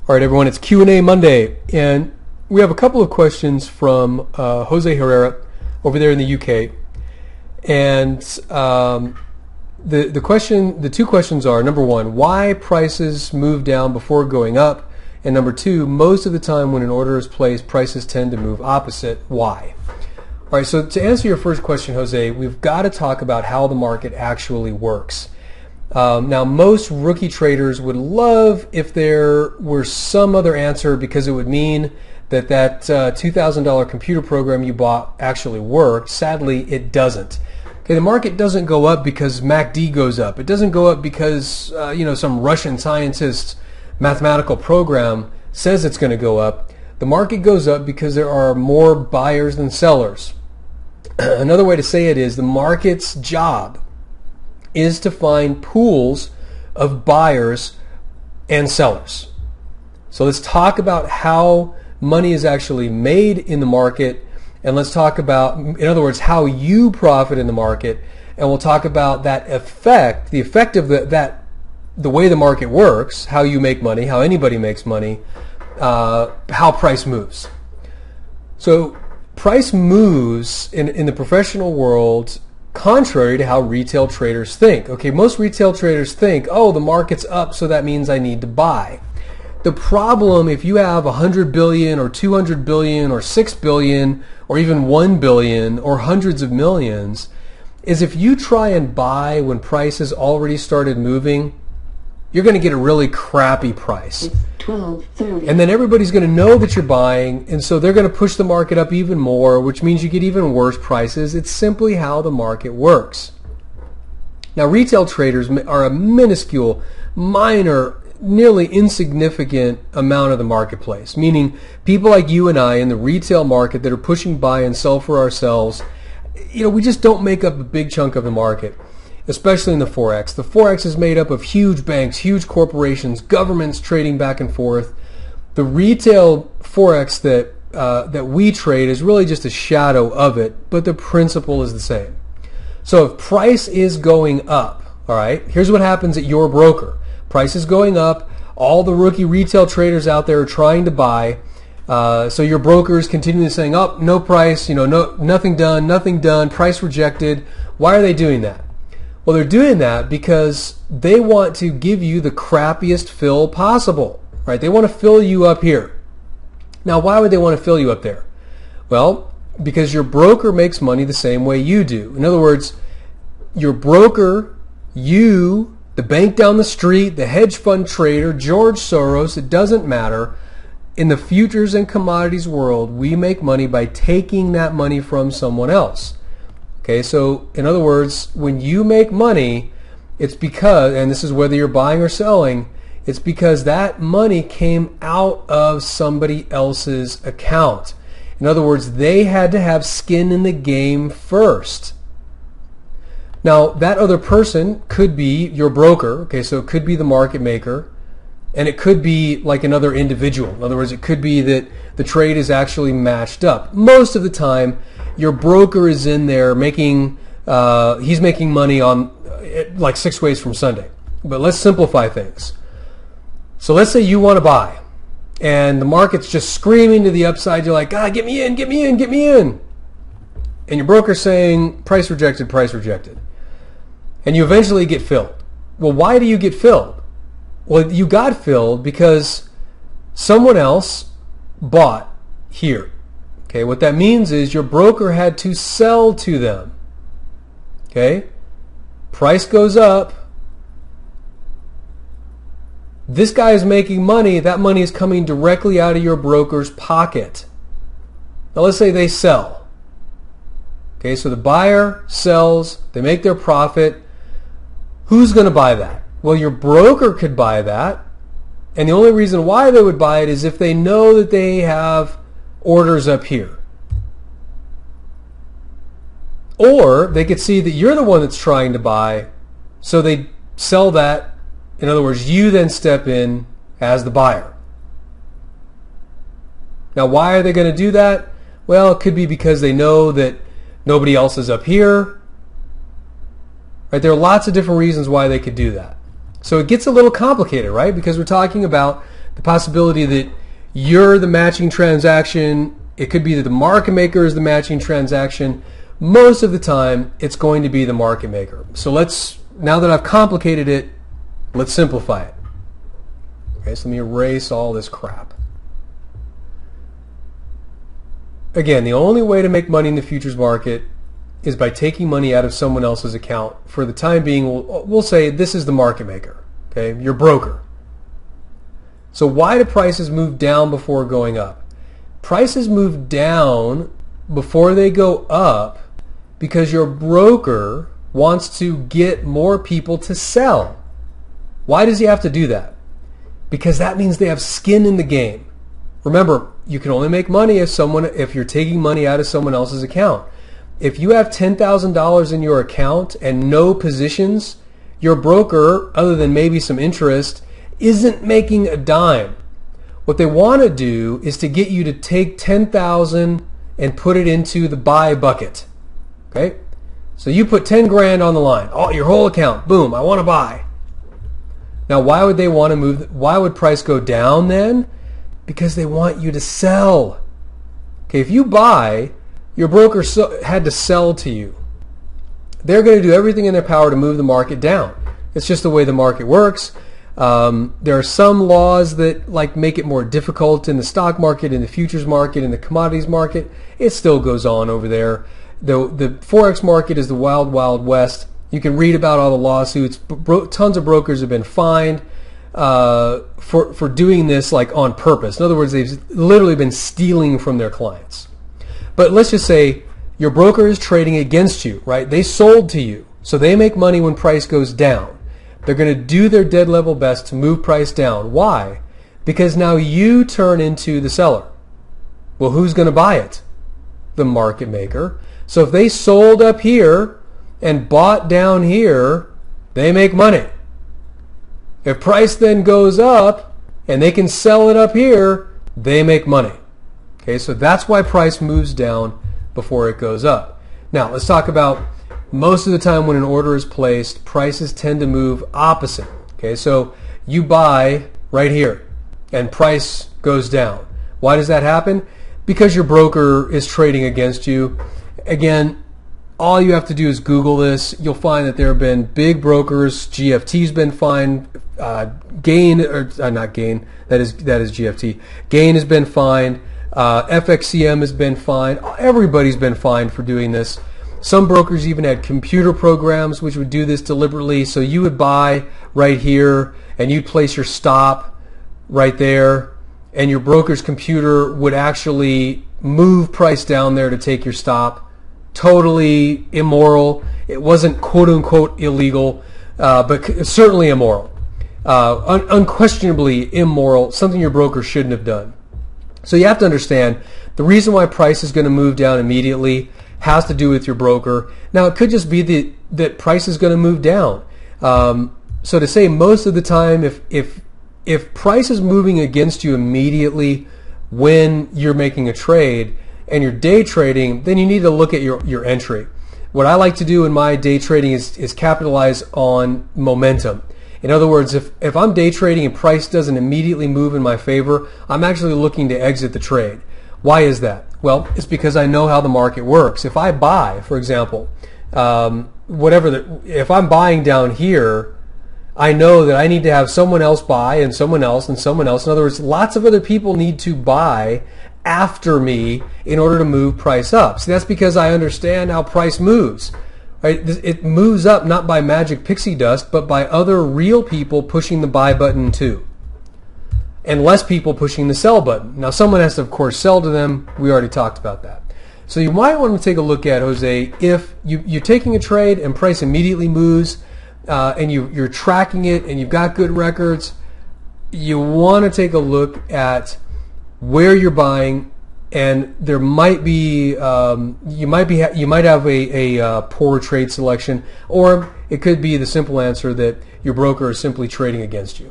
All right, everyone, it's Q&A Monday, and we have a couple of questions from Jose Herrera over there in the UK. And the two questions are, number one, why prices move down before going up? And number two, most of the time when an order is placed, prices tend to move opposite. Why? All right, so to answer your first question, Jose, we've got to talk about how the market actually works. Now, most rookie traders would love if there were some other answer, because it would mean that $2,000 computer program you bought actually worked. Sadly, it doesn't. Okay, the market doesn't go up because MACD goes up. It doesn't go up because some Russian scientist's mathematical program says it's going to go up. The market goes up because there are more buyers than sellers. Another way to say it is the market's job is to find pools of buyers and sellers. So let's talk about how money is actually made in the market, and let's talk about, in other words, how you profit in the market, and we'll talk about that effect, the effect of the way the market works, how you make money, how anybody makes money, how price moves. So price moves in the professional world contrary to how retail traders think. Okay, most retail traders think, oh, the market's up, so that means I need to buy. The problem, if you have 100 billion or 200 billion or 6 billion or even 1 billion or hundreds of millions, is if you try and buy when prices already started moving, you're going to get a really crappy price. It's 12:30. And then everybody's going to know that you're buying, and so they're going to push the market up even more, which means you get even worse prices. It's simply how the market works. Now, retail traders are a minuscule, minor, nearly insignificant amount of the marketplace, meaning people like you and I in the retail market that are pushing buy and sell for ourselves, we just don't make up a big chunk of the market, especially in the Forex. The Forex is made up of huge banks, huge corporations, governments trading back and forth. The retail Forex that we trade is really just a shadow of it, but the principle is the same. So if price is going up, all right, here's what happens at your broker. Price is going up. All the rookie retail traders out there are trying to buy. So your broker is continually saying, oh, no price, nothing done, price rejected. Why are they doing that? Well, they're doing that because they want to give you the crappiest fill possible, right? They want to fill you up here. Now, why would they want to fill you up there? Well, because your broker makes money the same way you do. In other words, your broker, you, the bank down the street, the hedge fund trader, George Soros, it doesn't matter. In the futures and commodities world, we make money by taking that money from someone else. Okay, so in other words, when you make money, it's because, and this is whether you're buying or selling, it's because that money came out of somebody else's account. In other words, they had to have skin in the game first. Now, that other person could be your broker, okay, so it could be the market maker, and it could be like another individual. In other words, it could be that the trade is actually matched up. Most of the time, your broker is in there making, he's making money on like 6 ways from Sunday. But let's simplify things. So let's say you want to buy, and the market's just screaming to the upside. You're like, get me in, get me in, get me in. And your broker's saying, price rejected, price rejected. And you eventually get filled. Well, why do you get filled? Well, you got filled because someone else bought here. Okay, what that means is your broker had to sell to them. Okay, price goes up. This guy is making money. That money is coming directly out of your broker's pocket. Now let's say they sell. Okay, so the buyer sells, they make their profit. Who's going to buy that? Well, your broker could buy that. And the only reason why they would buy it is if they know that they have orders up here. Or they could see that you're the one that's trying to buy, so they sell that. In other words, you then step in as the buyer. Now, why are they going to do that? Well, it could be because they know that nobody else is up here. Right? There are lots of different reasons why they could do that. So it gets a little complicated, right? Because we're talking about the possibility that you're the matching transaction. It could be that the market maker is the matching transaction. Most of the time, it's going to be the market maker. So now that I've complicated it, let's simplify it. Okay, so let me erase all this crap. Again, the only way to make money in the futures market is by taking money out of someone else's account. For the time being, we'll say this is the market maker, okay, your broker. So why do prices move down before going up? Prices move down before they go up because your broker wants to get more people to sell. Why does he have to do that? Because that means they have skin in the game. Remember, you can only make money if you're taking money out of someone else's account. If you have $10,000 in your account and no positions, your broker, other than maybe some interest, isn't making a dime. What they want to do is to get you to take $10,000 and put it into the buy bucket. Okay? So you put 10 grand on the line, your whole account, boom, I want to buy. Now, why would they want to move? Why would price go down then? Because they want you to sell. Okay, if you buy, your broker had to sell to you. They're going to do everything in their power to move the market down. It's just the way the market works. There are some laws that make it more difficult in the stock market, in the futures market, in the commodities market. It still goes on over there. The Forex market is the wild, wild west. You can read about all the lawsuits. Tons of brokers have been fined for doing this on purpose. In other words, they've literally been stealing from their clients. But let's just say your broker is trading against you, right? They sold to you, so they make money when price goes down. They're going to do their dead level best to move price down. Why? Because now you turn into the seller. Well, who's going to buy it? The market maker. So if they sold up here and bought down here, they make money. If price then goes up and they can sell it up here, they make money. Okay, so that's why price moves down before it goes up. Now, let's talk about most of the time when an order is placed, prices tend to move opposite. Okay, so you buy right here and price goes down. Why does that happen? Because your broker is trading against you. Again, all you have to do is Google this. You'll find that there have been big brokers. GFT's been fined. Gain, or not Gain, that is GFT. Gain has been fined. FXCM has been fined. Everybody's been fined for doing this. Some brokers even had computer programs which would do this deliberately. So you would buy right here and you'd place your stop right there, and your broker's computer would actually move price down there to take your stop. Totally immoral. It wasn't quote unquote illegal, but certainly immoral. Unquestionably immoral, something your broker shouldn't have done. So you have to understand the reason why price is going to move down immediately has to do with your broker. Now, it could just be that price is going to move down. So to say most of the time, if price is moving against you immediately when you're making a trade and you're day trading, then you need to look at your entry. What I like to do in my day trading is capitalize on momentum. In other words, if I'm day trading and price doesn't immediately move in my favor, I'm actually looking to exit the trade. Why is that? Well, it's because I know how the market works. If I buy, for example, if I'm buying down here, I know that I need to have someone else buy and someone else and someone else. In other words, lots of other people need to buy after me in order to move price up. So that's because I understand how price moves. Right? It moves up not by magic pixie dust, but by other real people pushing the buy button too, and less people pushing the sell button. Now, someone has to, of course, sell to them. We already talked about that. So you might want to take a look at, Jose, if you're taking a trade and price immediately moves, and you're tracking it and you've got good records, you want to take a look at where you're buying. And there might be you might have a poor trade selection, or it could be the simple answer that your broker is simply trading against you.